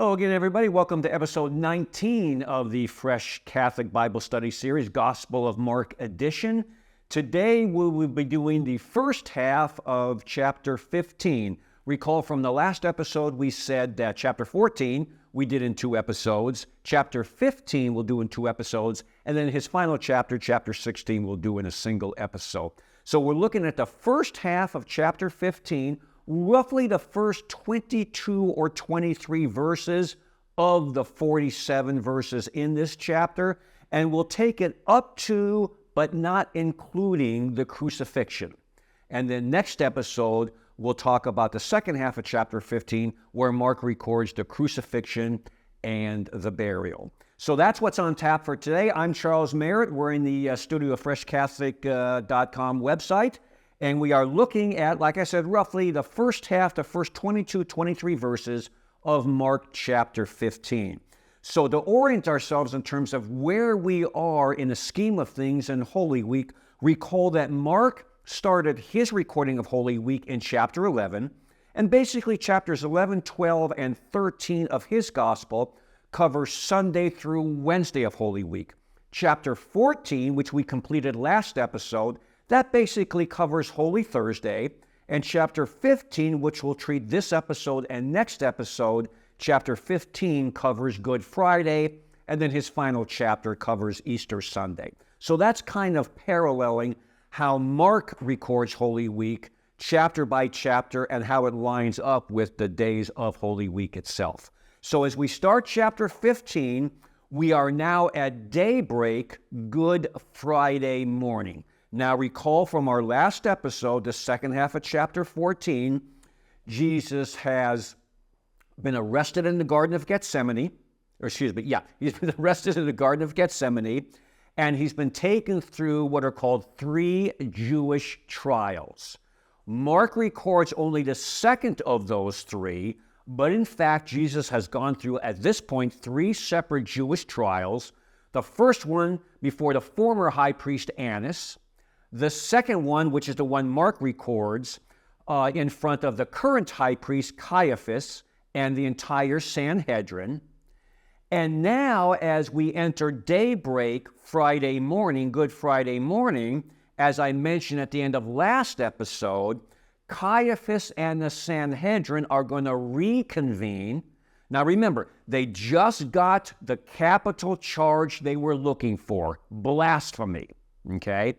Hello again, everybody. Welcome to episode 19 of the Fresh Catholic Bible Study Series, Gospel of Mark edition. Today, we will be doing the first half of chapter 15. Recall from the last episode, we said that chapter 14 we did in 2 episodes. Chapter 15 we'll do in 2 episodes. And then his final chapter, chapter 16, we'll do in a single episode. So we're looking at the first half of chapter 15, roughly the first 22 or 23 verses of the 47 verses in this chapter, and we'll take it up to, but not including, the crucifixion. And then next episode, we'll talk about the second half of chapter 15, where Mark records the crucifixion and the burial. So that's what's on tap for today. I'm Charles Merritt. We're in the studio of freshcatholic.com website. And we are looking at, like I said, roughly the first half, the first 22, 23 verses of Mark chapter 15. So to orient ourselves in terms of where we are in the scheme of things in Holy Week, recall that Mark started his recording of Holy Week in chapter 11. And basically chapters 11, 12, and 13 of his gospel cover Sunday through Wednesday of Holy Week. Chapter 14, which we completed last episode, that basically covers Holy Thursday, and chapter 15, which we'll treat this episode and next episode, chapter 15 covers Good Friday, and then his final chapter covers Easter Sunday. So that's kind of paralleling how Mark records Holy Week, chapter by chapter, and how it lines up with the days of Holy Week itself. So as we start chapter 15, we are now at daybreak, Good Friday morning. Now recall from our last episode, the second half of chapter 14, Jesus has been arrested in the Garden of Gethsemane, he's been arrested in the Garden of Gethsemane, and he's been taken through what are called 3 Jewish trials. Mark records only the second of those 3, but in fact, Jesus has gone through, at this point, 3 separate Jewish trials. The first one before the former high priest Annas, the second one, which is the one Mark records, in front of the current high priest Caiaphas and the entire Sanhedrin. And now, as we enter daybreak Friday morning, Good Friday morning, as I mentioned at the end of last episode, Caiaphas and the Sanhedrin are going to reconvene. Now remember, they just got the capital charge they were looking for, blasphemy, okay?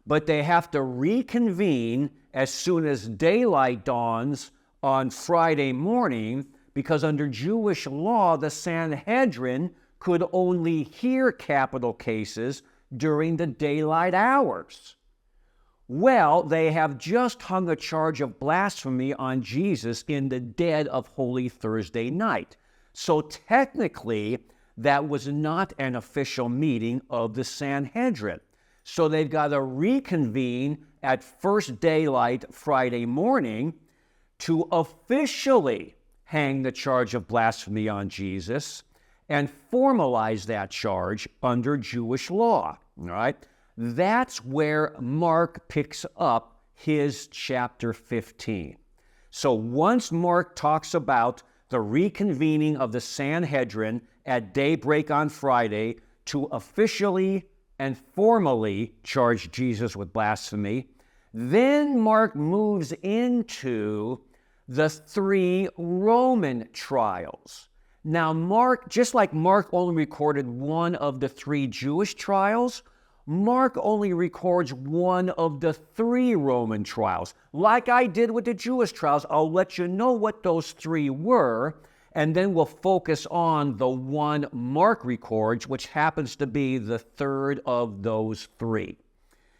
But they have to reconvene as soon as daylight dawns on Friday morning, because under Jewish law, the Sanhedrin could only hear capital cases during the daylight hours. Well, they have just hung a charge of blasphemy on Jesus in the dead of Holy Thursday night. So technically, that was not an official meeting of the Sanhedrin. So they've got to reconvene at first daylight Friday morning to officially hang the charge of blasphemy on Jesus and formalize that charge under Jewish law. All right? That's where Mark picks up his chapter 15. So once Mark talks about the reconvening of the Sanhedrin at daybreak on Friday to officially and formally charge Jesus with blasphemy, then Mark moves into the 3 Roman trials. Now Mark, just like Mark only recorded one of the 3 Jewish trials, Mark only records one of the 3 Roman trials. Like I did with the Jewish trials, I'll let you know what those 3 were, and then we'll focus on the one Mark records, which happens to be the third of those 3.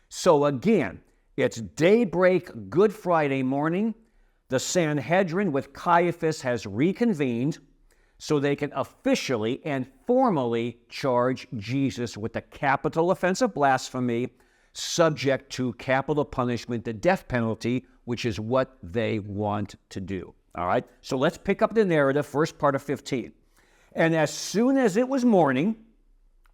So again, it's daybreak Good Friday morning. The Sanhedrin with Caiaphas has reconvened so they can officially and formally charge Jesus with the capital offense of blasphemy, subject to capital punishment, the death penalty, which is what they want to do. All right, so let's pick up the narrative, first part of 15. And as soon as it was morning,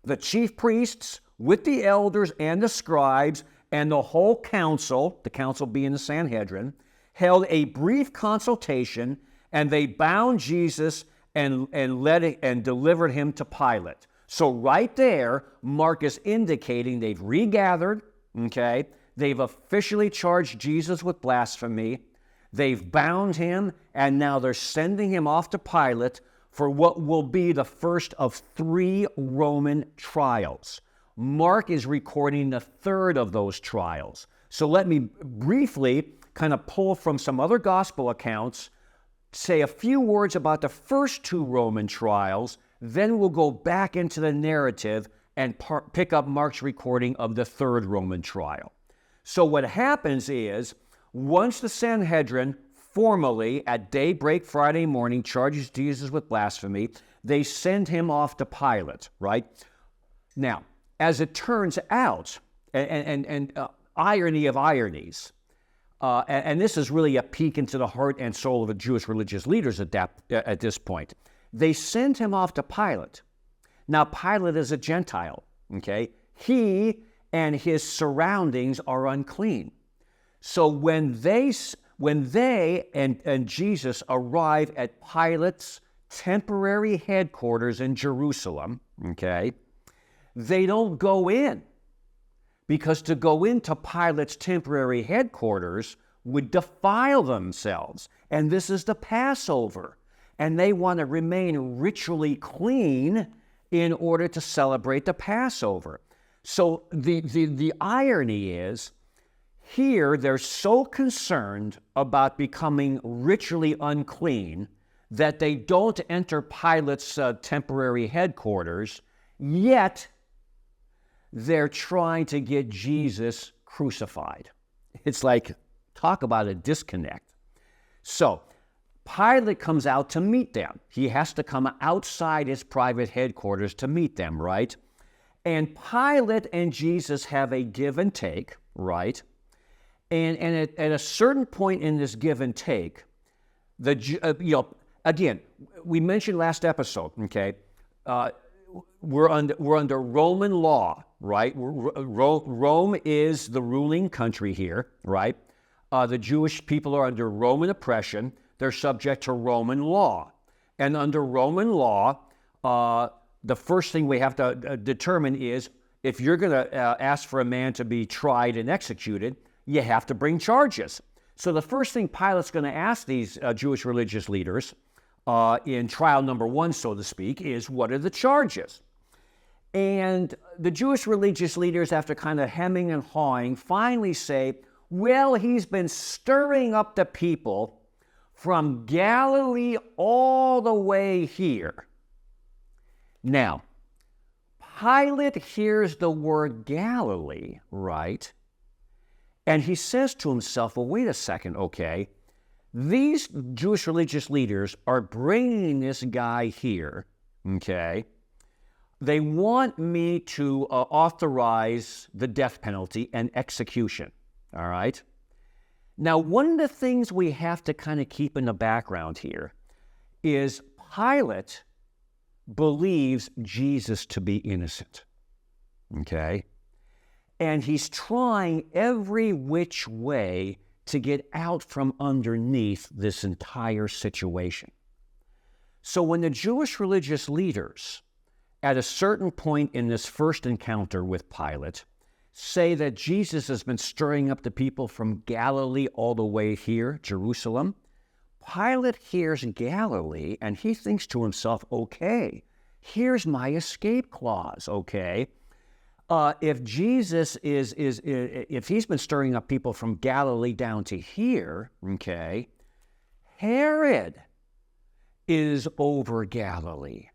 the chief priests with the elders and the scribes and the whole council, the council being the Sanhedrin, held a brief consultation, and they bound Jesus and delivered him to Pilate. So right there, Mark is indicating they've regathered, okay? They've officially charged Jesus with blasphemy. They've bound him, and now they're sending him off to Pilate for what will be the first of 3 Roman trials. Mark is recording the third of those trials. So let me briefly kind of pull from some other gospel accounts, say a few words about the first 2 Roman trials, then we'll go back into the narrative and pick up Mark's recording of the third Roman trial. So what happens is, once the Sanhedrin formally at daybreak Friday morning charges Jesus with blasphemy, they send him off to Pilate, right? Now, as it turns out, and irony of ironies, and this is really a peek into the heart and soul of the Jewish religious leaders at this point. They send him off to Pilate. Now, Pilate is a Gentile, okay? He and his surroundings are unclean. So when they and Jesus arrive at Pilate's temporary headquarters in Jerusalem, okay, they don't go in, because to go into Pilate's temporary headquarters would defile themselves. And this is the Passover. And they want to remain ritually clean in order to celebrate the Passover. So the irony is, here they're so concerned about becoming ritually unclean that they don't enter Pilate's temporary headquarters, yet they're trying to get Jesus crucified. It's like, talk about a disconnect. So Pilate comes out to meet them. He has to come outside his private headquarters to meet them, right? And Pilate and Jesus have a give and take, right? And at a certain point in this give and take, again, we mentioned last episode, okay? We're under Roman law, right? Rome is the ruling country here, right? The Jewish people are under Roman oppression. They're subject to Roman law. And under Roman law, the first thing we have to determine is, if you're going to ask for a man to be tried and executed, you have to bring charges. So the first thing Pilate's going to ask these Jewish religious leaders in trial number 1, so to speak, is, what are the charges? And the Jewish religious leaders, after kind of hemming and hawing, finally say, well, he's been stirring up the people from Galilee all the way here. Now, Pilate hears the word Galilee, right? And he says to himself, well, wait a second, okay. These Jewish religious leaders are bringing this guy here, okay. They want me to authorize the death penalty and execution, all right? Now, one of the things we have to kind of keep in the background here is Pilate believes Jesus to be innocent, okay? And he's trying every which way to get out from underneath this entire situation. So when the Jewish religious leaders, at a certain point in this first encounter with Pilate, say that Jesus has been stirring up the people from Galilee all the way here, Jerusalem, Pilate hears Galilee and he thinks to himself, okay, here's my escape clause, okay? If Jesus if he's been stirring up people from Galilee down to here, okay, Herod is over Galilee.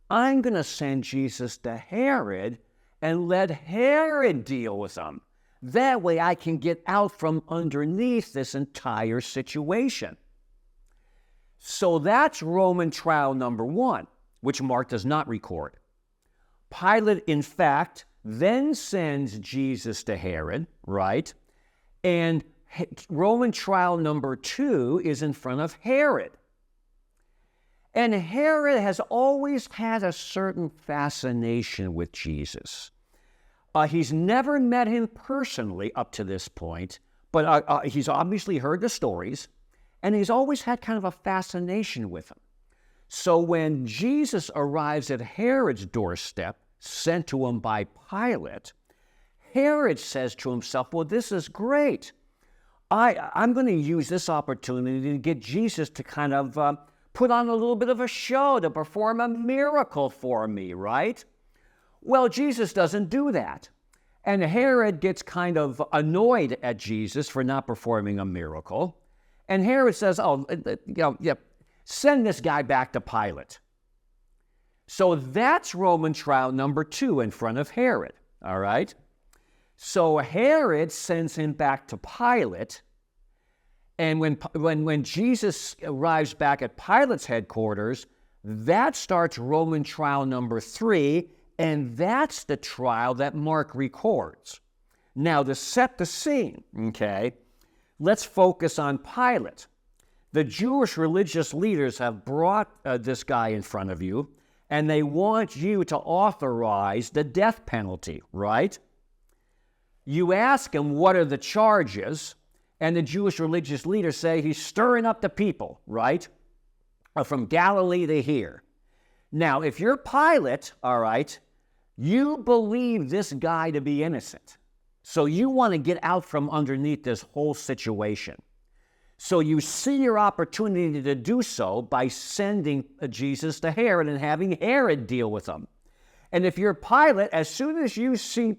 I'm going to send Jesus to Herod and let Herod deal with him. That way I can get out from underneath this entire situation. So that's Roman trial number 1, which Mark does not record. Pilate, in fact, then sends Jesus to Herod, right? And Roman trial number 2 is in front of Herod. And Herod has always had a certain fascination with Jesus. He's never met him personally up to this point, but he's obviously heard the stories, and he's always had kind of a fascination with him. So when Jesus arrives at Herod's doorstep, sent to him by Pilate, Herod says to himself, well, this is great. I'm going to use this opportunity to get Jesus to kind of put on a little bit of a show, to perform a miracle for me, right? Well, Jesus doesn't do that. And Herod gets kind of annoyed at Jesus for not performing a miracle. And Herod says, send this guy back to Pilate. So that's Roman trial number 2 in front of Herod, all right? So Herod sends him back to Pilate, and when Jesus arrives back at Pilate's headquarters, that starts Roman trial number 3, and that's the trial that Mark records. Now, to set the scene, okay, let's focus on Pilate. The Jewish religious leaders have brought this guy in front of you, and they want you to authorize the death penalty, right? You ask him, what are the charges? And the Jewish religious leaders say he's stirring up the people, right? From Galilee to here. Now, if you're Pilate, all right, you believe this guy to be innocent. So you want to get out from underneath this whole situation. So you see your opportunity to do so by sending Jesus to Herod and having Herod deal with him. And if you're Pilate, as soon as you see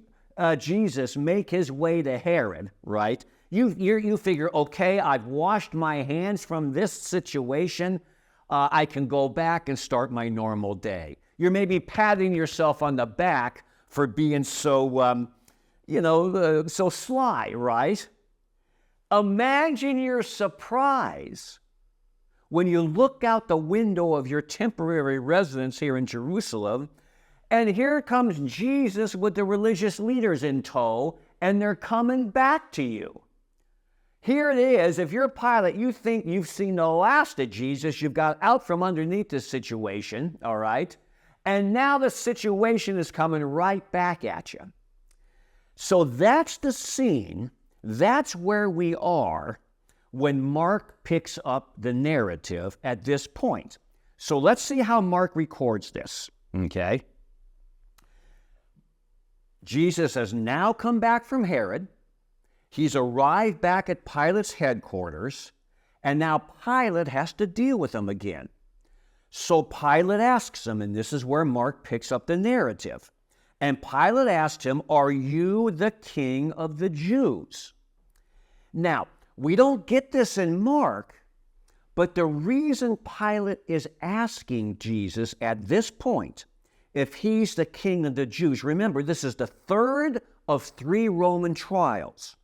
Jesus make his way to Herod, right? You figure, okay, I've washed my hands from this situation. I can go back and start my normal day. You're maybe patting yourself on the back for being so, so sly, right? Imagine your surprise when you look out the window of your temporary residence here in Jerusalem, and here comes Jesus with the religious leaders in tow, and they're coming back to you. Here it is. If you're Pilate, you think you've seen the last of Jesus. You've got out from underneath this situation, all right? And now the situation is coming right back at you. So that's the scene. That's where we are when Mark picks up the narrative at this point. So let's see how Mark records this, okay? Jesus has now come back from Herod. He's arrived back at Pilate's headquarters, and now Pilate has to deal with him again. So Pilate asks him, and this is where Mark picks up the narrative. And Pilate asked him, are you the king of the Jews? Now, we don't get this in Mark, but the reason Pilate is asking Jesus at this point, if he's the king of the Jews, remember, this is the third of 3 Roman trials.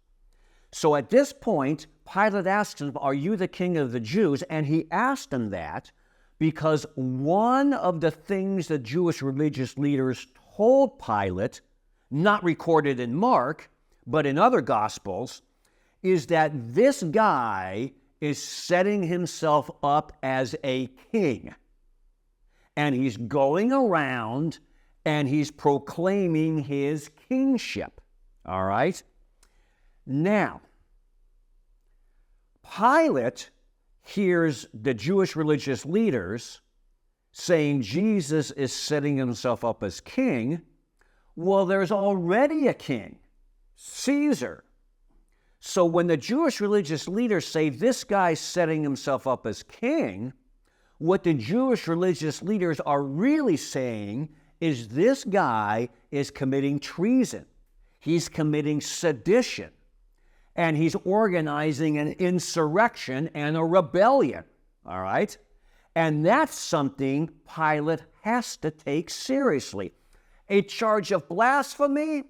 So at this point, Pilate asks him, are you the king of the Jews? And he asked him that because one of the things the Jewish religious leaders told Pilate, not recorded in Mark, but in other Gospels, is that this guy is setting himself up as a king. And he's going around and he's proclaiming his kingship. All right? Now, Pilate hears the Jewish religious leaders saying Jesus is setting himself up as king. Well, there's already a king, Caesar. So when the Jewish religious leaders say this guy's setting himself up as king, what the Jewish religious leaders are really saying is this guy is committing treason. He's committing sedition. And he's organizing an insurrection and a rebellion, all right? And that's something Pilate has to take seriously. A charge of blasphemy,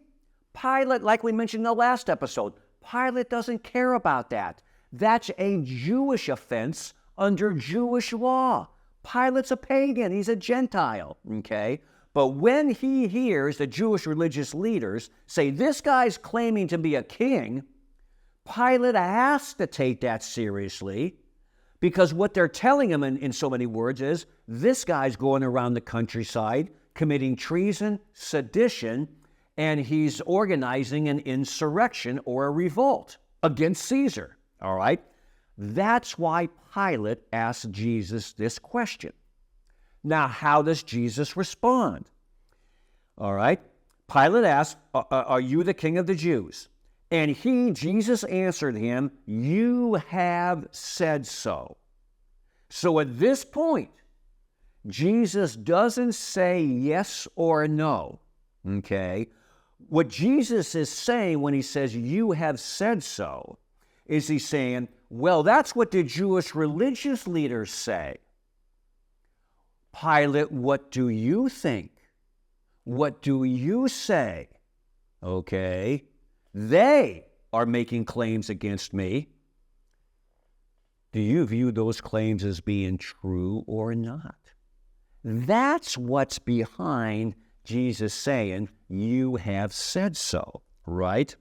Pilate, like we mentioned in the last episode, Pilate doesn't care about that. That's a Jewish offense under Jewish law. Pilate's a pagan. He's a Gentile, okay? But when he hears the Jewish religious leaders say, this guy's claiming to be a king, Pilate has to take that seriously because what they're telling him in so many words is, this guy's going around the countryside committing treason, sedition, and he's organizing an insurrection or a revolt against Caesar, all right? That's why Pilate asked Jesus this question. Now, how does Jesus respond? All right. Pilate asked, are you the king of the Jews? And Jesus answered him, you have said so. So at this point, Jesus doesn't say yes or no, okay? What Jesus is saying when he says, you have said so, is he's saying, well, that's what the Jewish religious leaders say. Pilate, what do you think? What do you say? Okay, they are making claims against me. Do you view those claims as being true or not? That's what's behind Jesus saying, you have said so, right?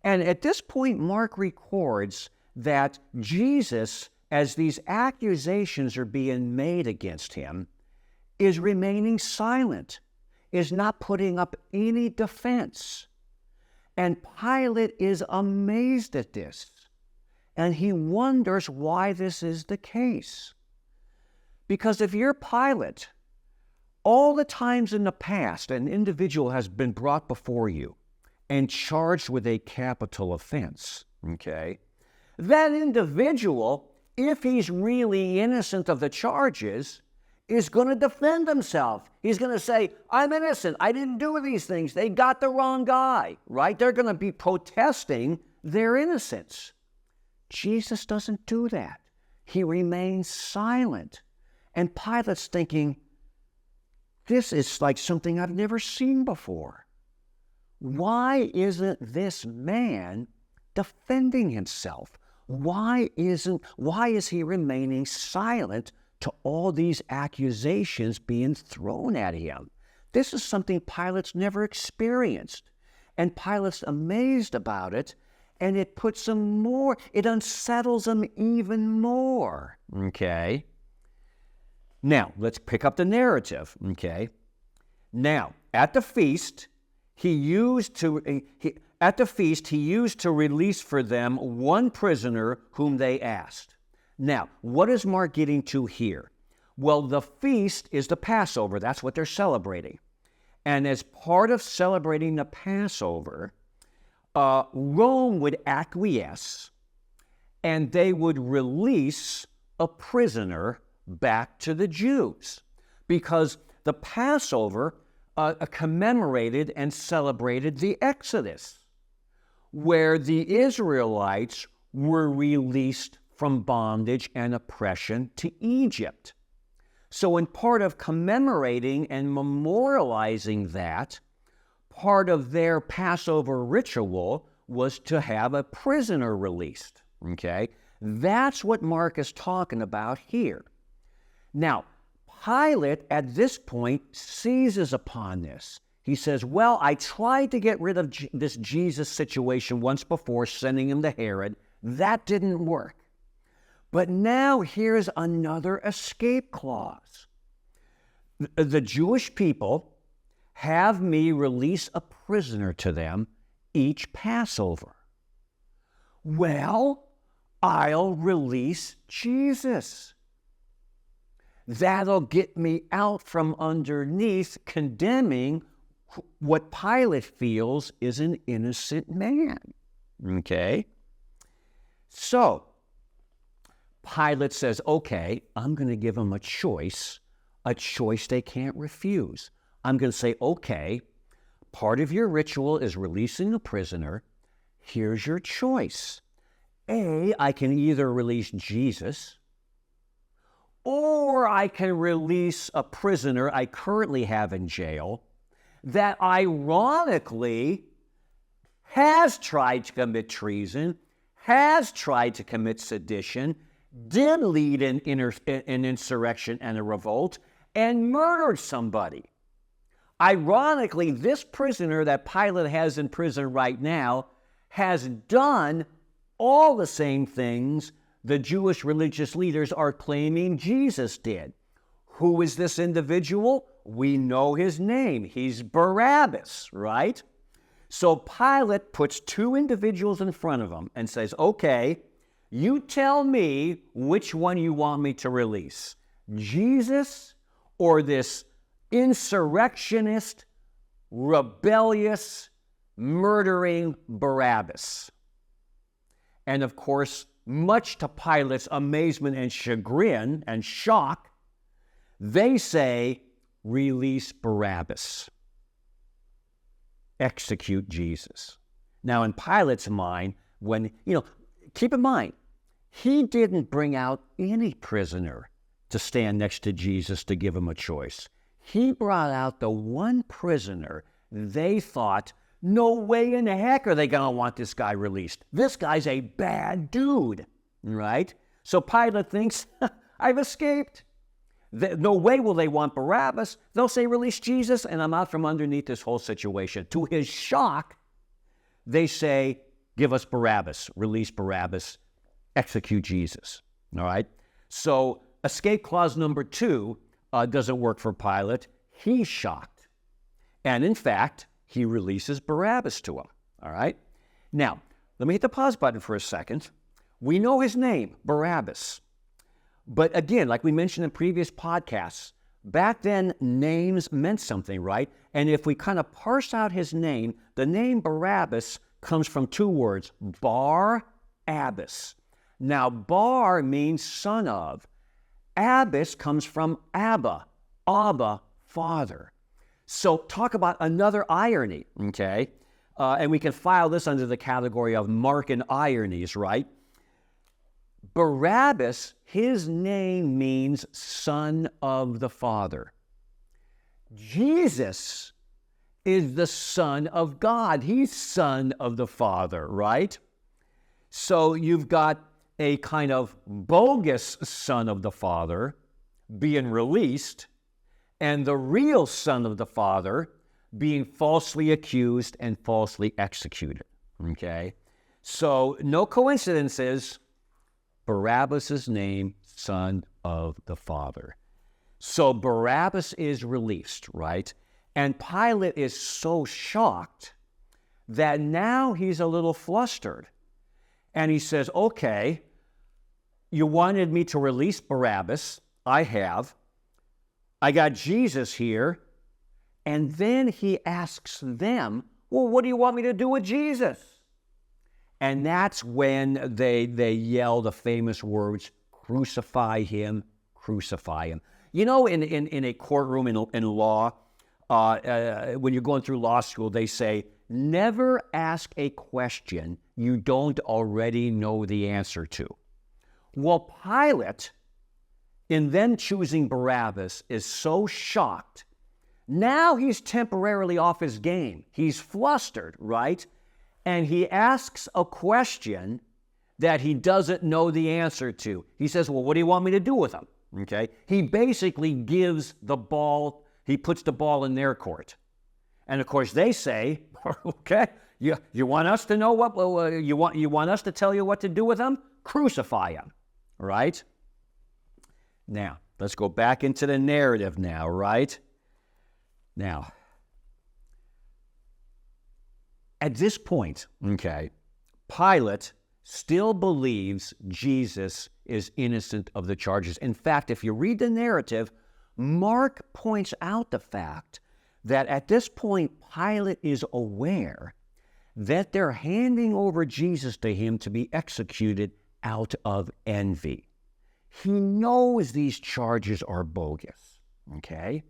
And at this point, Mark records that Jesus, as these accusations are being made against him, is remaining silent, is not putting up any defense. And Pilate is amazed at this, and he wonders why this is the case. Because if you're Pilate, all the times in the past an individual has been brought before you and charged with a capital offense, okay? That individual, if he's really innocent of the charges, is going to defend himself. He's going to say, I'm innocent. I didn't do these things. They got the wrong guy, right? They're going to be protesting their innocence. Jesus doesn't do that. He remains silent. And Pilate's thinking, this is like something I've never seen before. Why isn't this man defending himself? Why is he remaining silent to all these accusations being thrown at him? This is something Pilate's never experienced. And Pilate's amazed about it, and it puts him more, it unsettles him even more. Okay? Now, let's pick up the narrative. Okay? Now, at the feast, he used to release for them one prisoner whom they asked. Now, what is Mark getting to here? Well, the feast is the Passover. That's what they're celebrating. And as part of celebrating the Passover, Rome would acquiesce, and they would release a prisoner back to the Jews, because the Passover commemorated and celebrated the Exodus, where the Israelites were released from bondage and oppression to Egypt. So in part of commemorating and memorializing that, part of their Passover ritual was to have a prisoner released, okay? That's what Mark is talking about here. Now, Pilate, at this point, seizes upon this. He says, well, I tried to get rid of this Jesus situation once before, sending him to Herod. That didn't work. But now here's another escape clause. The Jewish people have me release a prisoner to them each Passover. Well, I'll release Jesus. That'll get me out from underneath condemning what Pilate feels is an innocent man. Okay? So, Pilate says, okay, I'm going to give them a choice they can't refuse. I'm going to say, okay, part of your ritual is releasing a prisoner. Here's your choice. A, I can either release Jesus, or I can release a prisoner I currently have in jail that ironically has tried to commit treason, has tried to commit sedition, did lead an insurrection and a revolt, and murdered somebody. Ironically, this prisoner that Pilate has in prison right now has done all the same things the Jewish religious leaders are claiming Jesus did. Who is this individual? We know his name. He's Barabbas, right? So Pilate puts two individuals in front of him and says, okay, you tell me which one you want me to release. Jesus or this insurrectionist, rebellious, murdering Barabbas? And of course, much to Pilate's amazement and chagrin and shock, they say, release Barabbas. Execute Jesus. Now, in Pilate's mind, keep in mind, he didn't bring out any prisoner to stand next to Jesus to give him a choice. He brought out the one prisoner they thought, no way in the heck are they going to want this guy released. This guy's a bad dude, right? So Pilate thinks, I've escaped. No way will they want Barabbas. They'll say, release Jesus, and I'm out from underneath this whole situation. To his shock, they say, give us Barabbas, release Barabbas, execute Jesus, all right? So escape clause number 2 doesn't work for Pilate. He's shocked. And in fact, he releases Barabbas to him, all right? Now, let me hit the pause button for a second. We know his name, Barabbas. But again, like we mentioned in previous podcasts, back then names meant something, right? And if we kind of parse out his name, the name Barabbas comes from 2 words, Bar-Abbas. Now, Bar means son of. Abbas comes from Abba, Father. So talk about another irony, okay? And we can file this under the category of Markan ironies, right? Barabbas, his name means son of the Father. Jesus is the Son of God. He's son of the Father, right? So you've got a kind of bogus son of the Father being released, and the real son of the Father being falsely accused and falsely executed, okay? So no coincidences. Barabbas' name, son of the Father. So Barabbas is released, right? And Pilate is so shocked that now he's a little flustered. And he says, okay, you wanted me to release Barabbas. I have. I got Jesus here. And then he asks them, well, what do you want me to do with Jesus? And that's when they yell the famous words, crucify him, crucify him. You know, in a courtroom in law, when you're going through law school, they say, never ask a question you don't already know the answer to. Well, Pilate, in them choosing Barabbas, is so shocked. Now he's temporarily off his game. He's flustered, right? And he asks a question that he doesn't know the answer to. He says, well, what do you want me to do with him? Okay? He basically gives the ball, he puts the ball in their court. And of course they say, okay, you want us to know what, you want us to tell you what to do with him? Crucify him, right? Now, let's go back into the narrative now, right? Now, at this point, okay, Pilate still believes Jesus is innocent of the charges. In fact, if you read the narrative, Mark points out the fact that at this point, Pilate is aware that they're handing over Jesus to him to be executed out of envy. He knows these charges are bogus, okay?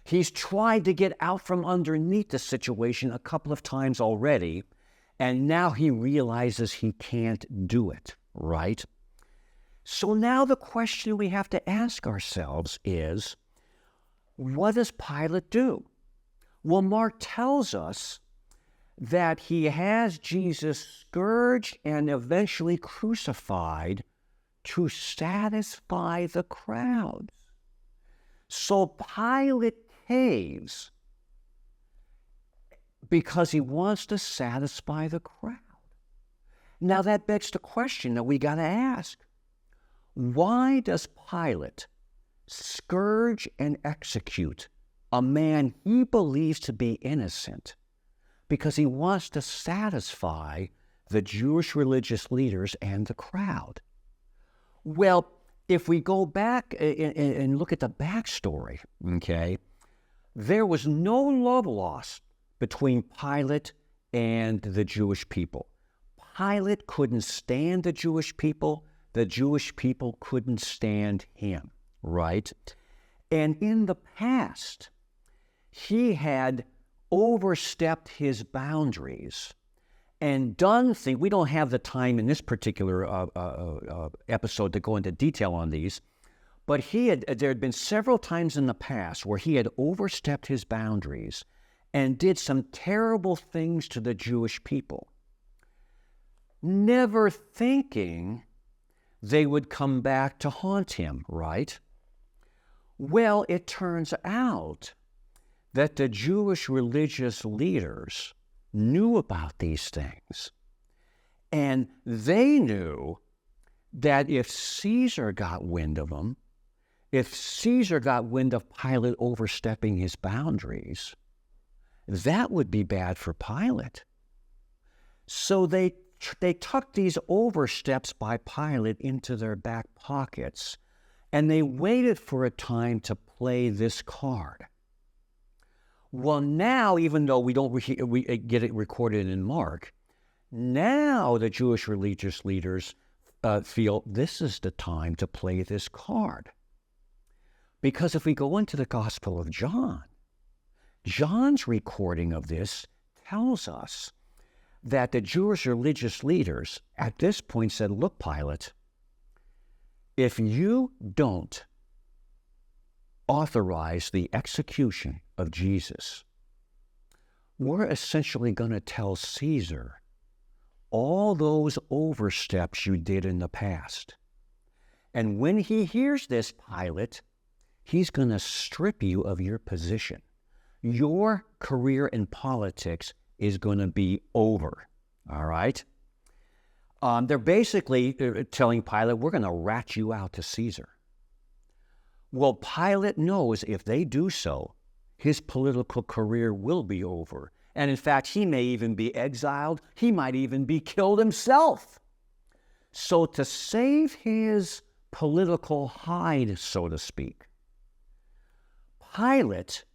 He's tried to get out from underneath the situation a couple of times already, and now he realizes he can't do it, right? So now the question we have to ask ourselves is, what does Pilate do? Well, Mark tells us that he has Jesus scourged and eventually crucified to satisfy the crowds. So Pilate caves because he wants to satisfy the crowd. Now that begs the question that we got to ask. Why does Pilate scourge and execute a man he believes to be innocent? Because he wants to satisfy the Jewish religious leaders and the crowd. Well, if we go back and look at the backstory, okay, there was no love lost between Pilate and the Jewish people. Pilate couldn't stand the Jewish people. The Jewish people couldn't stand him, right? And in the past, he had overstepped his boundaries and done things. We don't have the time in this particular episode to go into detail on these, but there had been several times in the past where he had overstepped his boundaries and did some terrible things to the Jewish people, never thinking they would come back to haunt him, right? Well, it turns out that the Jewish religious leaders knew about these things. And they knew that if Caesar got wind of them, if Caesar got wind of Pilate overstepping his boundaries, that would be bad for Pilate. So they tucked these oversteps by Pilate into their back pockets, and they waited for a time to play this card. Well, now, even though we get it recorded in Mark, now the Jewish religious leaders feel this is the time to play this card. Because if we go into the Gospel of John, John's recording of this tells us that the Jewish religious leaders at this point said, look, Pilate, if you don't authorize the execution of Jesus, we're essentially going to tell Caesar all those oversteps you did in the past. And when he hears this, Pilate, he's going to strip you of your position. Your career in politics is going to be over, all right? They're basically telling Pilate, we're going to rat you out to Caesar. Well, Pilate knows if they do so, his political career will be over. And in fact, he may even be exiled. He might even be killed himself. So to save his political hide, so to speak, Pilate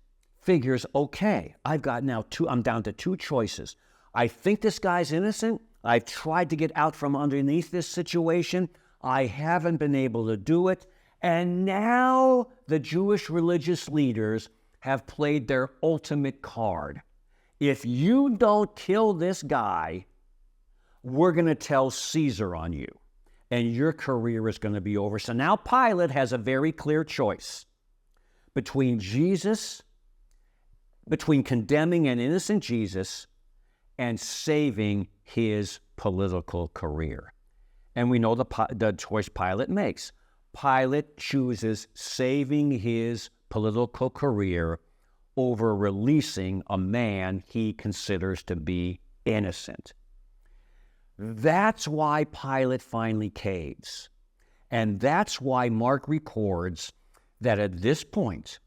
figures, okay, I'm down to two choices. I think this guy's innocent. I've tried to get out from underneath this situation. I haven't been able to do it. And now the Jewish religious leaders have played their ultimate card. If you don't kill this guy, we're going to tell Caesar on you, and your career is going to be over. So now Pilate has a very clear choice between condemning an innocent Jesus and saving his political career. And we know the choice Pilate makes. Pilate chooses saving his political career over releasing a man he considers to be innocent. That's why Pilate finally caves. And that's why Mark records that at this point,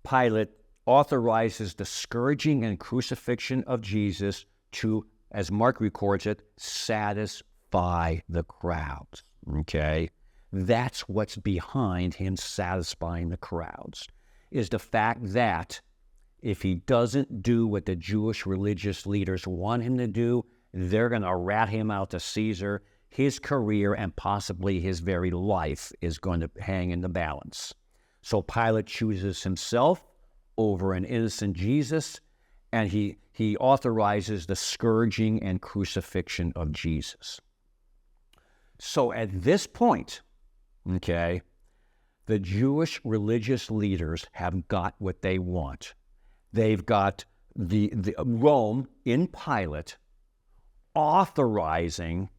Pilate authorizes the scourging and crucifixion of Jesus to, as Mark records it, satisfy the crowds, okay? That's what's behind him satisfying the crowds, is the fact that if he doesn't do what the Jewish religious leaders want him to do, they're going to rat him out to Caesar. His career and possibly his very life is going to hang in the balance. So Pilate chooses himself over an innocent Jesus, and he authorizes the scourging and crucifixion of Jesus. So at this point, okay, the Jewish religious leaders have got what they want. They've got the Rome in Pilate authorizing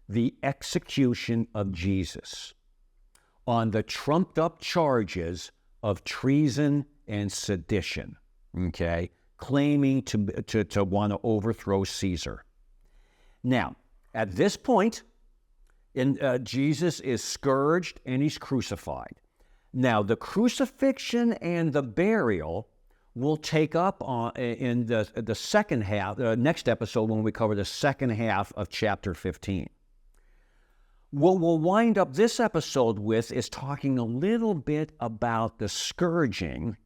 the execution of Jesus on the trumped-up charges of treason and sedition, okay, claiming to want to overthrow Caesar. Now, at this point, Jesus is scourged and he's crucified. Now, the crucifixion and the burial will take up in the second half, next episode when we cover the second half of chapter 15. what we'll wind up this episode with is talking a little bit about the scourging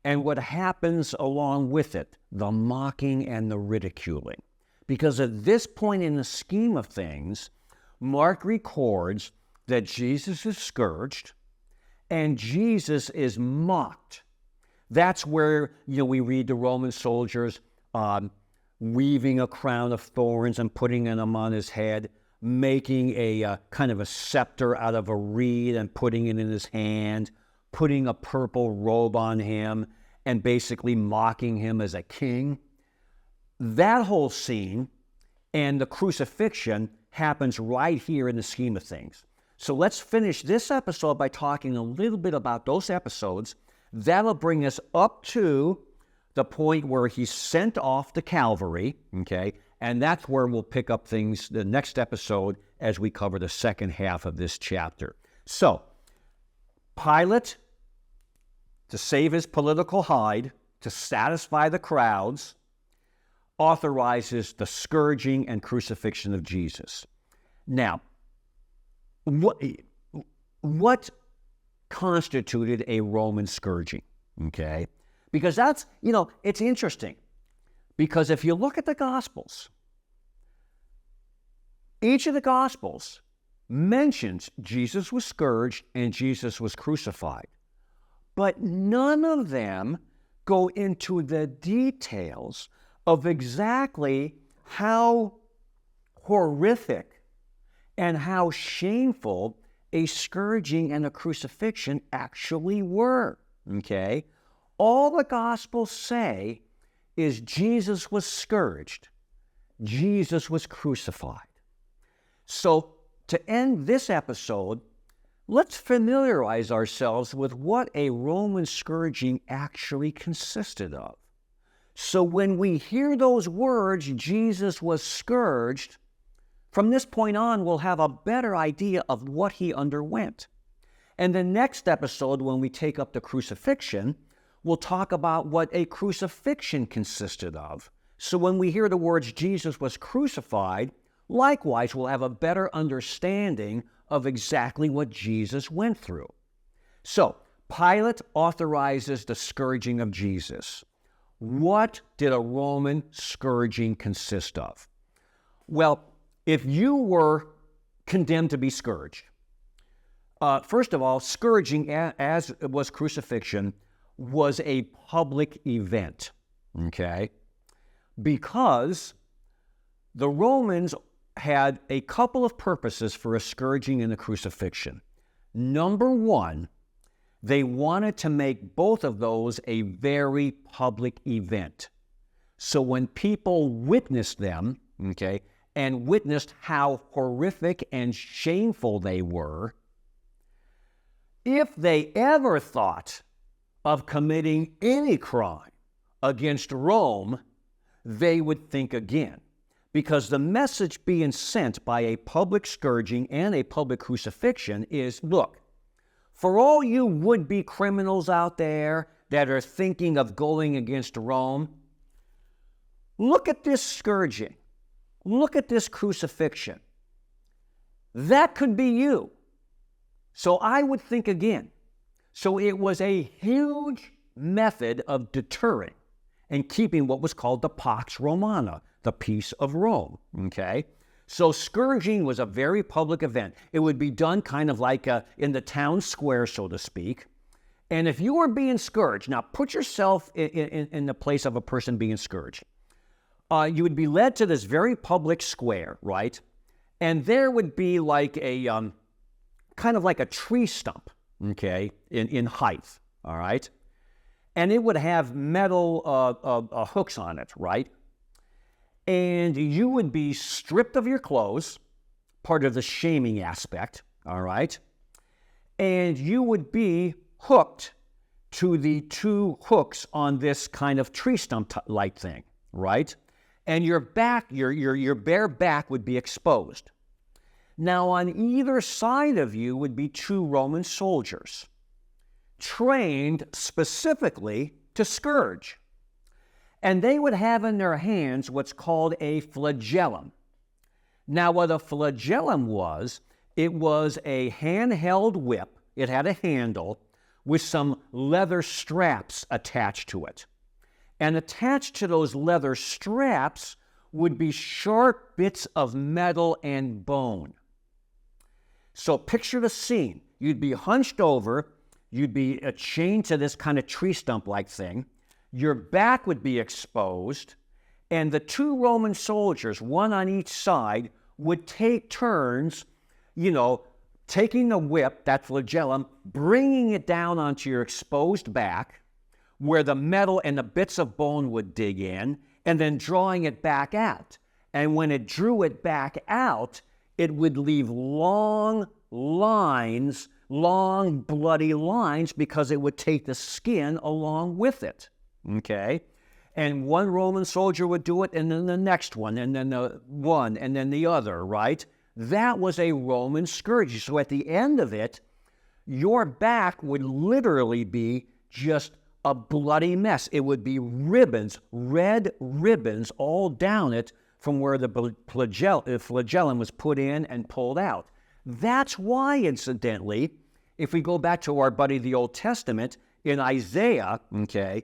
and what happens along with it, the mocking and the ridiculing. Because at this point in the scheme of things, Mark records that Jesus is scourged and Jesus is mocked. That's where, we read the Roman soldiers weaving a crown of thorns and putting them on his head, making a kind of a scepter out of a reed and putting it in his hand, putting a purple robe on him, and basically mocking him as a king. That whole scene and the crucifixion happens right here in the scheme of things. So let's finish this episode by talking a little bit about those episodes. That'll bring us up to the point where he's sent off to Calvary, okay? And that's where we'll pick up things the next episode as we cover the second half of this chapter. So, Pilate, to save his political hide, to satisfy the crowds, authorizes the scourging and crucifixion of Jesus. Now, what constituted a Roman scourging, okay? Because that's, it's interesting. Because if you look at the Gospels, each of the Gospels mentions Jesus was scourged and Jesus was crucified. But none of them go into the details of exactly how horrific and how shameful a scourging and a crucifixion actually were, okay? All the Gospels say is Jesus was scourged, Jesus was crucified. So to end this episode, let's familiarize ourselves with what a Roman scourging actually consisted of. So when we hear those words, Jesus was scourged, from this point on, we'll have a better idea of what he underwent. And the next episode, when we take up the crucifixion, we'll talk about what a crucifixion consisted of. So when we hear the words Jesus was crucified, likewise, we'll have a better understanding of exactly what Jesus went through. So, Pilate authorizes the scourging of Jesus. What did a Roman scourging consist of? Well, if you were condemned to be scourged, first of all, scourging, as was crucifixion, was a public event, okay? Because the Romans had a couple of purposes for a scourging and a crucifixion. Number one, they wanted to make both of those a very public event. So when people witnessed them, okay, and witnessed how horrific and shameful they were, if they ever thought of committing any crime against Rome, they would think again. Because the message being sent by a public scourging and a public crucifixion is, look, for all you would-be criminals out there that are thinking of going against Rome, look at this scourging. Look at this crucifixion. That could be you. So I would think again. So it was a huge method of deterring and keeping what was called the Pax Romana, the peace of Rome, okay? So scourging was a very public event. It would be done kind of like in the town square, so to speak. And if you were being scourged, now put yourself in the place of a person being scourged. You would be led to this very public square, right? And there would be like a, kind of like a tree stump, okay, in height, all right? And it would have metal hooks on it, right? And you would be stripped of your clothes, part of the shaming aspect, all right? And you would be hooked to the two hooks on this kind of tree stump-like thing, right? And your back, your bare back would be exposed. Now, on either side of you would be two Roman soldiers, trained specifically to scourge. And they would have in their hands what's called a flagellum. Now, what a flagellum was, it was a handheld whip. It had a handle with some leather straps attached to it. And attached to those leather straps would be sharp bits of metal and bone. So picture the scene. You'd be hunched over, you'd be chained to this kind of tree stump-like thing, your back would be exposed, and the two Roman soldiers, one on each side, would take turns, taking the whip, that flagellum, bringing it down onto your exposed back, where the metal and the bits of bone would dig in, and then drawing it back out. And when it drew it back out, it would leave long lines, long bloody lines, because it would take the skin along with it, okay? And one Roman soldier would do it, and then the next one, and then the one, and then the other, right? That was a Roman scourge. So at the end of it, your back would literally be just a bloody mess. It would be ribbons, red ribbons all down it from where the flagellum was put in and pulled out. That's why, incidentally, if we go back to our buddy the Old Testament, in Isaiah, okay,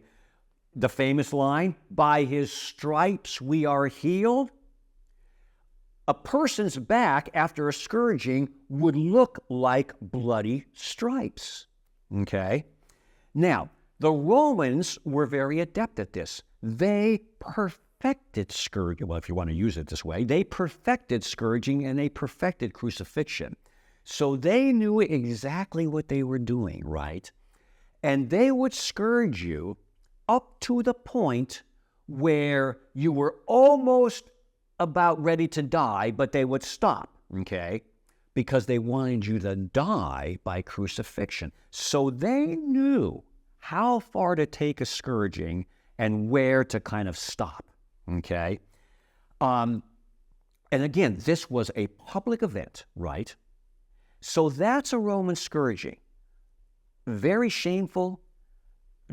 the famous line, "By his stripes we are healed," a person's back after a scourging would look like bloody stripes, okay? Now, the Romans were very adept at this. They perfected scourging, well, if you want to use it this way, they perfected scourging and they perfected crucifixion. So they knew exactly what they were doing, right? And they would scourge you up to the point where you were almost about ready to die, but they would stop, okay? Because they wanted you to die by crucifixion. So they knew how far to take a scourging and where to kind of stop, okay? And again, this was a public event, right? So that's a Roman scourging. Very shameful,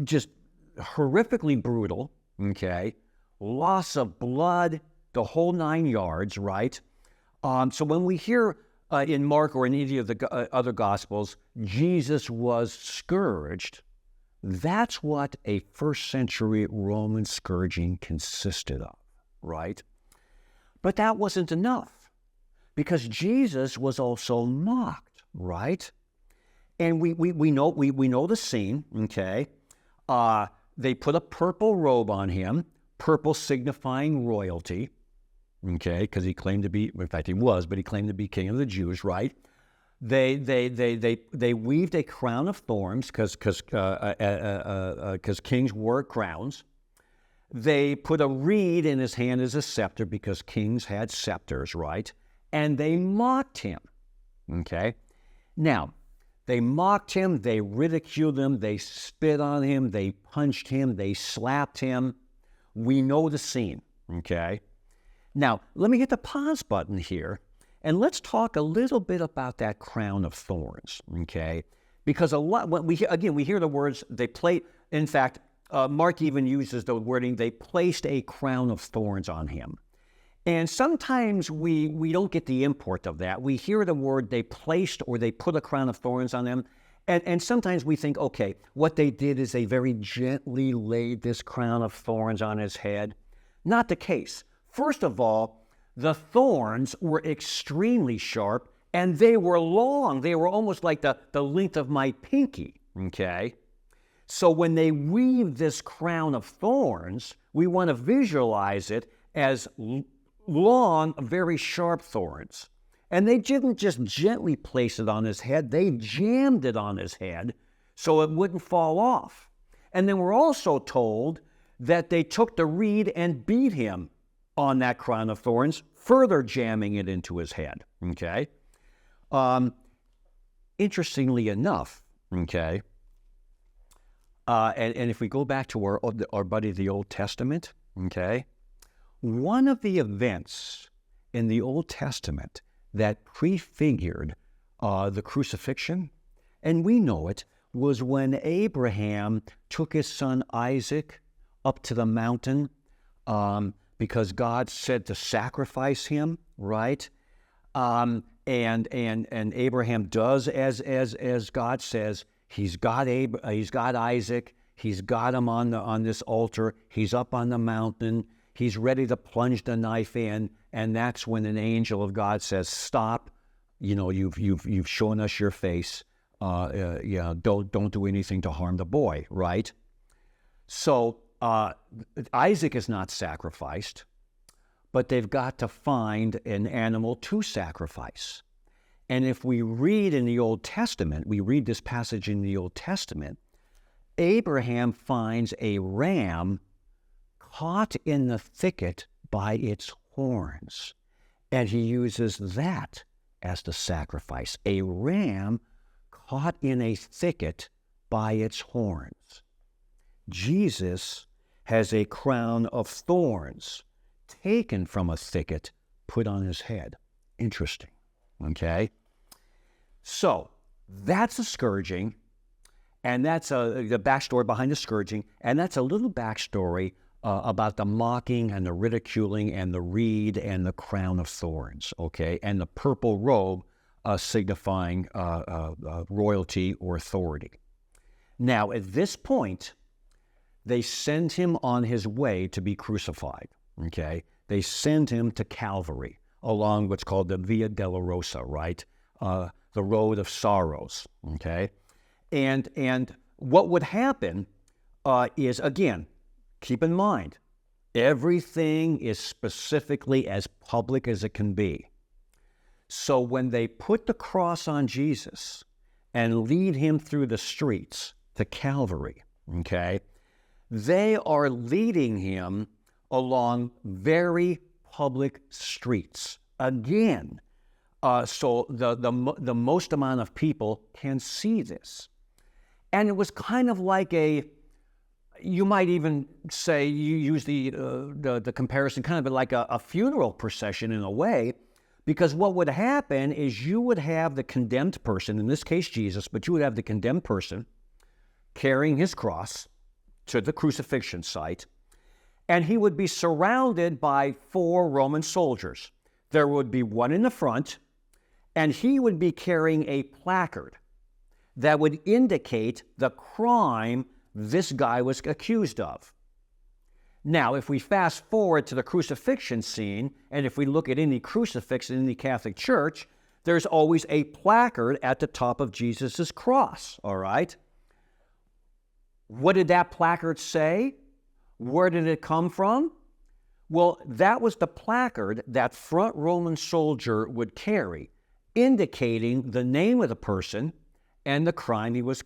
just horrifically brutal, okay? Loss of blood, the whole 9 yards, right? So when we hear in Mark or in any of the other Gospels, Jesus was scourged, that's what a first century Roman scourging consisted of, right? But that wasn't enough, because Jesus was also mocked, right? And we know the scene, okay? They put a purple robe on him, purple signifying royalty, okay? Because he claimed to be, in fact he was, but he claimed to be king of the Jews, right? They weaved a crown of thorns, because kings wore crowns. They put a reed in his hand as a scepter, because kings had scepters, right? And they mocked him, okay? Now, they mocked him, they ridiculed him, they spit on him, they punched him, they slapped him. We know the scene, okay? Now, let me hit the pause button here, and let's talk a little bit about that crown of thorns, okay? Because when we hear the words, in fact, Mark even uses the wording, they placed a crown of thorns on him. And sometimes we don't get the import of that. We hear the word they placed or they put a crown of thorns on them, and sometimes we think, okay, what they did is they very gently laid this crown of thorns on his head. Not the case. First of all, the thorns were extremely sharp, and they were long. They were almost like the length of my pinky, okay? So when they weave this crown of thorns, we want to visualize it as long, very sharp thorns. And they didn't just gently place it on his head, they jammed it on his head so it wouldn't fall off. And then we're also told that they took the reed and beat him on that crown of thorns, further jamming it into his head, okay? Interestingly enough, okay, and if we go back to our buddy the Old Testament, okay, one of the events in the Old Testament that prefigured the crucifixion, and we know it, was when Abraham took his son Isaac up to the mountain because God said to sacrifice him, right? And Abraham does as God says. He's got Isaac. He's got him on this altar. He's up on the mountain. He's ready to plunge the knife in, and that's when an angel of God says, "Stop! You've shown us your face. Don't do anything to harm the boy." Right? So Isaac is not sacrificed, but they've got to find an animal to sacrifice. And if we read in the Old Testament, we read this passage in the Old Testament, Abraham finds a ram caught in the thicket by its horns, and he uses that as the sacrifice. A ram caught in a thicket by its horns. Jesus has a crown of thorns taken from a thicket, put on his head. Interesting. Okay? So, that's a scourging, and that's the backstory behind the scourging, and that's a little backstory about the mocking and the ridiculing and the reed and the crown of thorns, okay? And the purple robe signifying royalty or authority. Now, at this point, they send him on his way to be crucified, okay? They send him to Calvary along what's called the Via Dolorosa, right? The road of sorrows, okay? And what would happen is, again, keep in mind, everything is specifically as public as it can be. So when they put the cross on Jesus and lead him through the streets to Calvary, okay, they are leading him along very public streets. Again, so the most amount of people can see this. And it was kind of like you might even say, you use the comparison, kind of like a funeral procession in a way, because what would happen is you would have the condemned person, in this case Jesus, but you would have the condemned person carrying his cross to the crucifixion site, and he would be surrounded by 4 Roman soldiers. There would be one in the front, and he would be carrying a placard that would indicate the crime this guy was accused of. Now, if we fast forward to the crucifixion scene, and if we look at any crucifix in the Catholic Church, there's always a placard at the top of Jesus' cross, all right? What did that placard say? Where did it come from? Well, that was the placard that front Roman soldier would carry, indicating the name of the person and the crime he was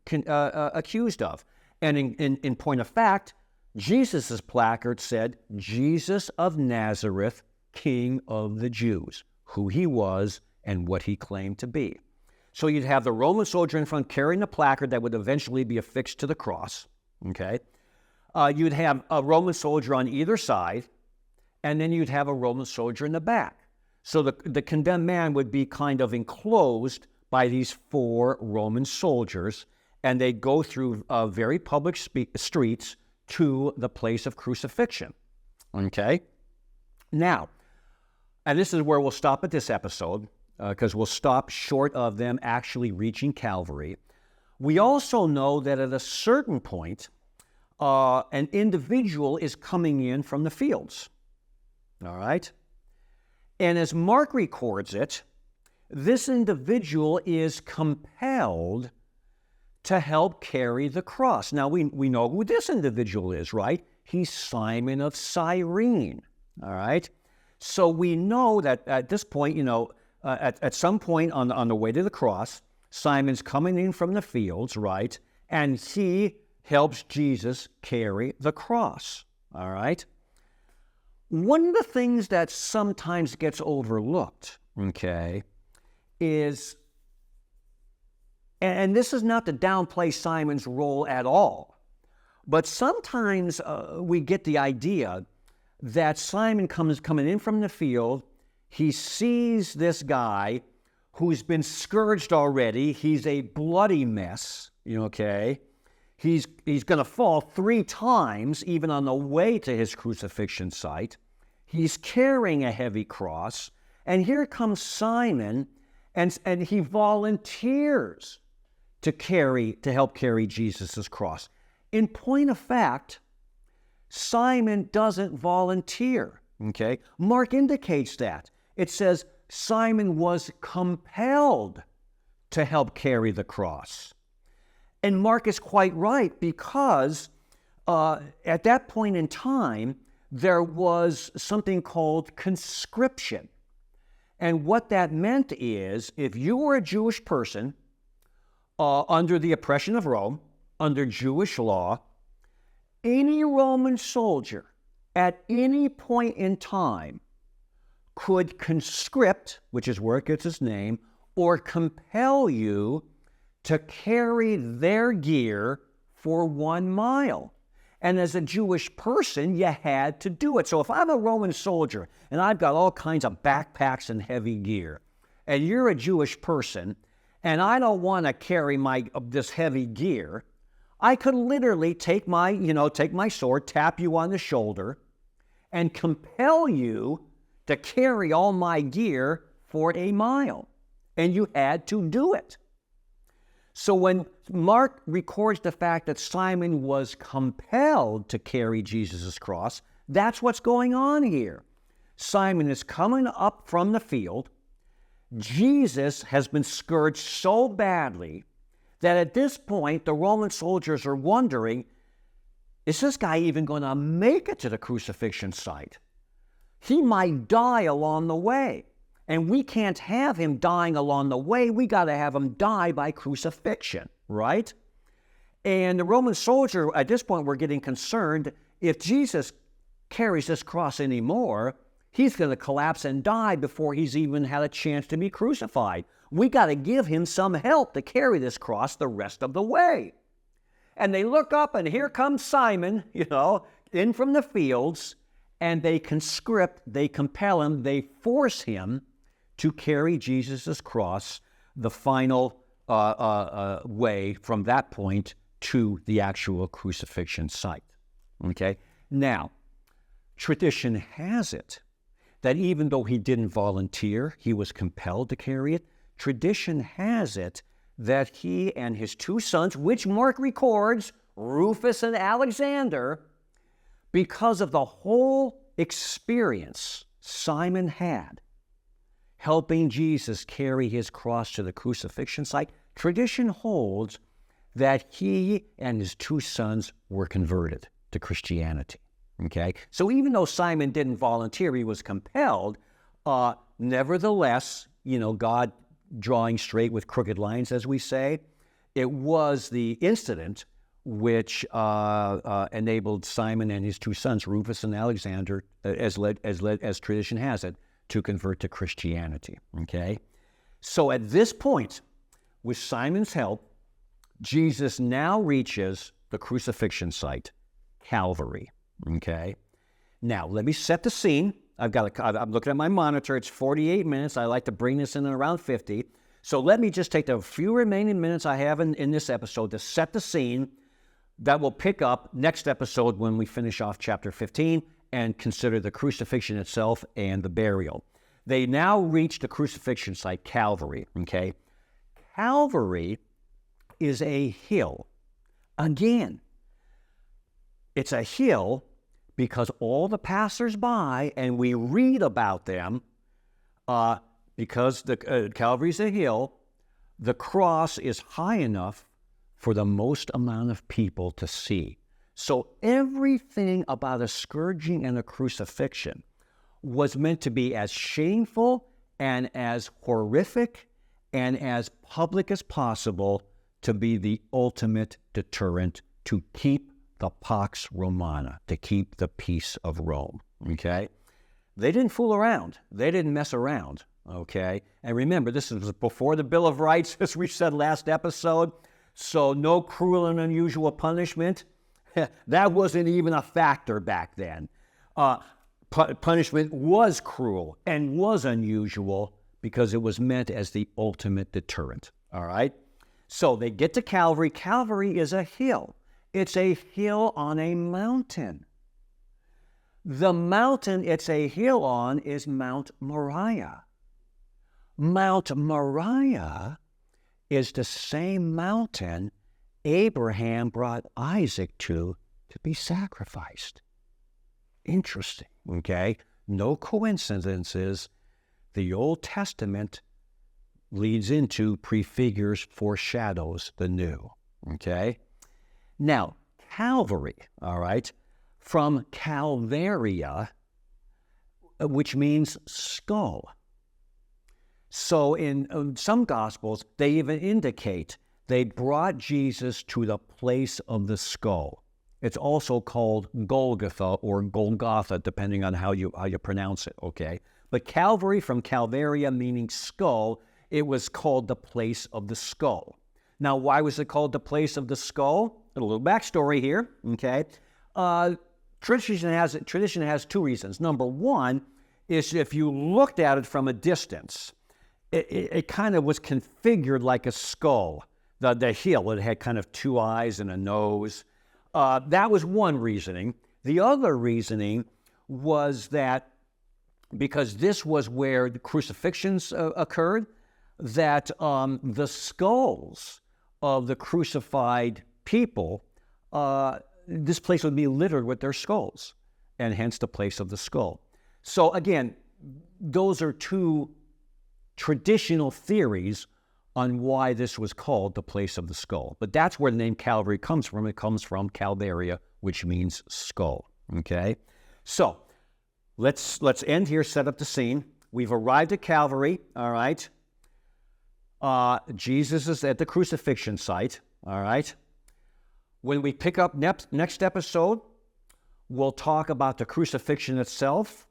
accused of. And in point of fact, Jesus' placard said, "Jesus of Nazareth, King of the Jews," who he was and what he claimed to be. So you'd have the Roman soldier in front carrying the placard that would eventually be affixed to the cross, okay? You'd have a Roman soldier on either side, and then you'd have a Roman soldier in the back. So the condemned man would be kind of enclosed by these 4 Roman soldiers, and they'd go through very public streets to the place of crucifixion, okay? Now, and this is where we'll stop at this episode, because we'll stop short of them actually reaching Calvary. We also know that at a certain point, an individual is coming in from the fields, all right? And as Mark records it, this individual is compelled to help carry the cross. Now, we know who this individual is, right? He's Simon of Cyrene, all right? So we know that at this point, at some point on the way to the cross, Simon's coming in from the fields, right? And he helps Jesus carry the cross, all right? One of the things that sometimes gets overlooked, okay, is, and this is not to downplay Simon's role at all, but sometimes we get the idea that Simon coming in from the field, he sees this guy who's been scourged already. He's a bloody mess, okay? He's going to fall 3 times, even on the way to his crucifixion site. He's carrying a heavy cross, And here comes Simon, and he volunteers to help carry Jesus' cross. In point of fact, Simon doesn't volunteer, okay? Mark indicates that. It says Simon was compelled to help carry the cross. And Mark is quite right, because at that point in time, there was something called conscription. And what that meant is, if you were a Jewish person under the oppression of Rome, under Jewish law, any Roman soldier at any point in time could conscript, which is where it gets its name, or compel you to carry their gear for 1 mile. And as a Jewish person, you had to do it. So if I'm a Roman soldier and I've got all kinds of backpacks and heavy gear, and you're a Jewish person, and I don't want to carry this heavy gear, I could literally take my sword, tap you on the shoulder, and compel you to carry all my gear for 1 mile. And you had to do it. So when Mark records the fact that Simon was compelled to carry Jesus' cross, that's what's going on here. Simon is coming up from the field. Jesus has been scourged so badly that at this point, the Roman soldiers are wondering, is this guy even going to make it to the crucifixion site? He might die along the way. And we can't have him dying along the way. We got to have him die by crucifixion, right? And the Roman soldier, at this point, were getting concerned. If Jesus carries this cross anymore, he's going to collapse and die before he's even had a chance to be crucified. We got to give him some help to carry this cross the rest of the way. And they look up, and here comes Simon, in from the fields, and they conscript, they compel him, they force him to carry Jesus' cross the final way from that point to the actual crucifixion site. Okay? Now, tradition has it that even though he didn't volunteer, he was compelled to carry it. Tradition has it that he and his 2 sons, which Mark records, Rufus and Alexander, because of the whole experience Simon had helping Jesus carry his cross to the crucifixion site, tradition holds that he and his 2 sons were converted to Christianity. Okay? So even though Simon didn't volunteer, he was compelled, nevertheless, God drawing straight with crooked lines, as we say, it was the incident which enabled Simon and his 2 sons, Rufus and Alexander, as tradition has it, to convert to Christianity, okay? So at this point, with Simon's help, Jesus now reaches the crucifixion site, Calvary, okay? Now, let me set the scene. I'm looking at my monitor. It's 48 minutes. I like to bring this in at around 50. So let me just take the few remaining minutes I have in this episode to set the scene that will pick up next episode when we finish off chapter 15 and consider the crucifixion itself and the burial. They now reach the crucifixion site, Calvary, okay? Calvary is a hill. Again, it's a hill because all the passers-by, and we read about them, because Calvary's a hill, the cross is high enough for the most amount of people to see. So everything about a scourging and a crucifixion was meant to be as shameful and as horrific and as public as possible to be the ultimate deterrent to keep the Pax Romana, to keep the peace of Rome, okay? They didn't fool around. They didn't mess around, okay? And remember, this was before the Bill of Rights, as we said last episode, so no cruel and unusual punishment. That wasn't even a factor back then. Punishment was cruel and was unusual because it was meant as the ultimate deterrent, all right? So they get to Calvary. Calvary is a hill. It's a hill on a mountain. The mountain it's a hill on is Mount Moriah. Mount Moriah is the same mountain Abraham brought Isaac to be sacrificed. Interesting, okay? No coincidences. The Old Testament leads into, prefigures, foreshadows the new, okay? Now, Calvary, all right, from Calvaria, which means skull. So in some Gospels, they even indicate they brought Jesus to the place of the skull. It's also called Golgotha or Golgotha, depending on how you pronounce it, okay? But Calvary from Calvaria, meaning skull, it was called the place of the skull. Now, why was it called the place of the skull? A little backstory here, okay? Tradition has two reasons. Number one is if you looked at it from a distance, it kind of was configured like a skull. The hill, it had kind of two eyes and a nose. That was one reasoning. The other reasoning was that because this was where the crucifixions occurred, that the skulls of the crucified people, this place would be littered with their skulls, and hence the place of the skull. So again, those are two traditional theories on why this was called the place of the skull. But that's where the name Calvary comes from. It comes from Calvaria, which means skull, okay? So let's end here, set up the scene. We've arrived at Calvary, all right? Jesus is at the crucifixion site, all right? When we pick up next episode, we'll talk about the crucifixion itself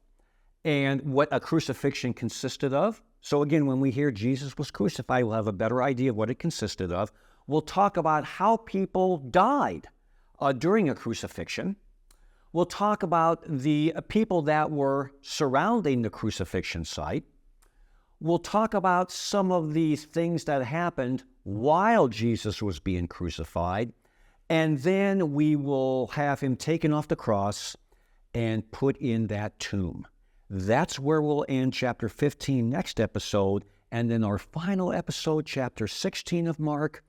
and what a crucifixion consisted of. So again, when we hear Jesus was crucified, we'll have a better idea of what it consisted of. We'll talk about how people died during a crucifixion. We'll talk about the people that were surrounding the crucifixion site. We'll talk about some of these things that happened while Jesus was being crucified. And then we will have him taken off the cross and put in that tomb. That's where we'll end chapter 15 next episode. And then our final episode, chapter 16 of Mark,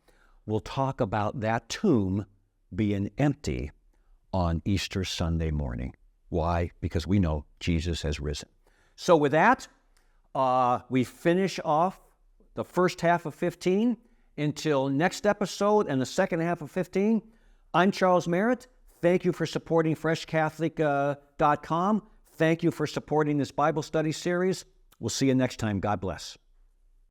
we'll talk about that tomb being empty on Easter Sunday morning. Why? Because we know Jesus has risen. So with that, we finish off the first half of 15. Until next episode and the second half of 15, I'm Charles Merritt. Thank you for supporting freshcatholic.com. Thank you for supporting this Bible study series. We'll see you next time. God bless.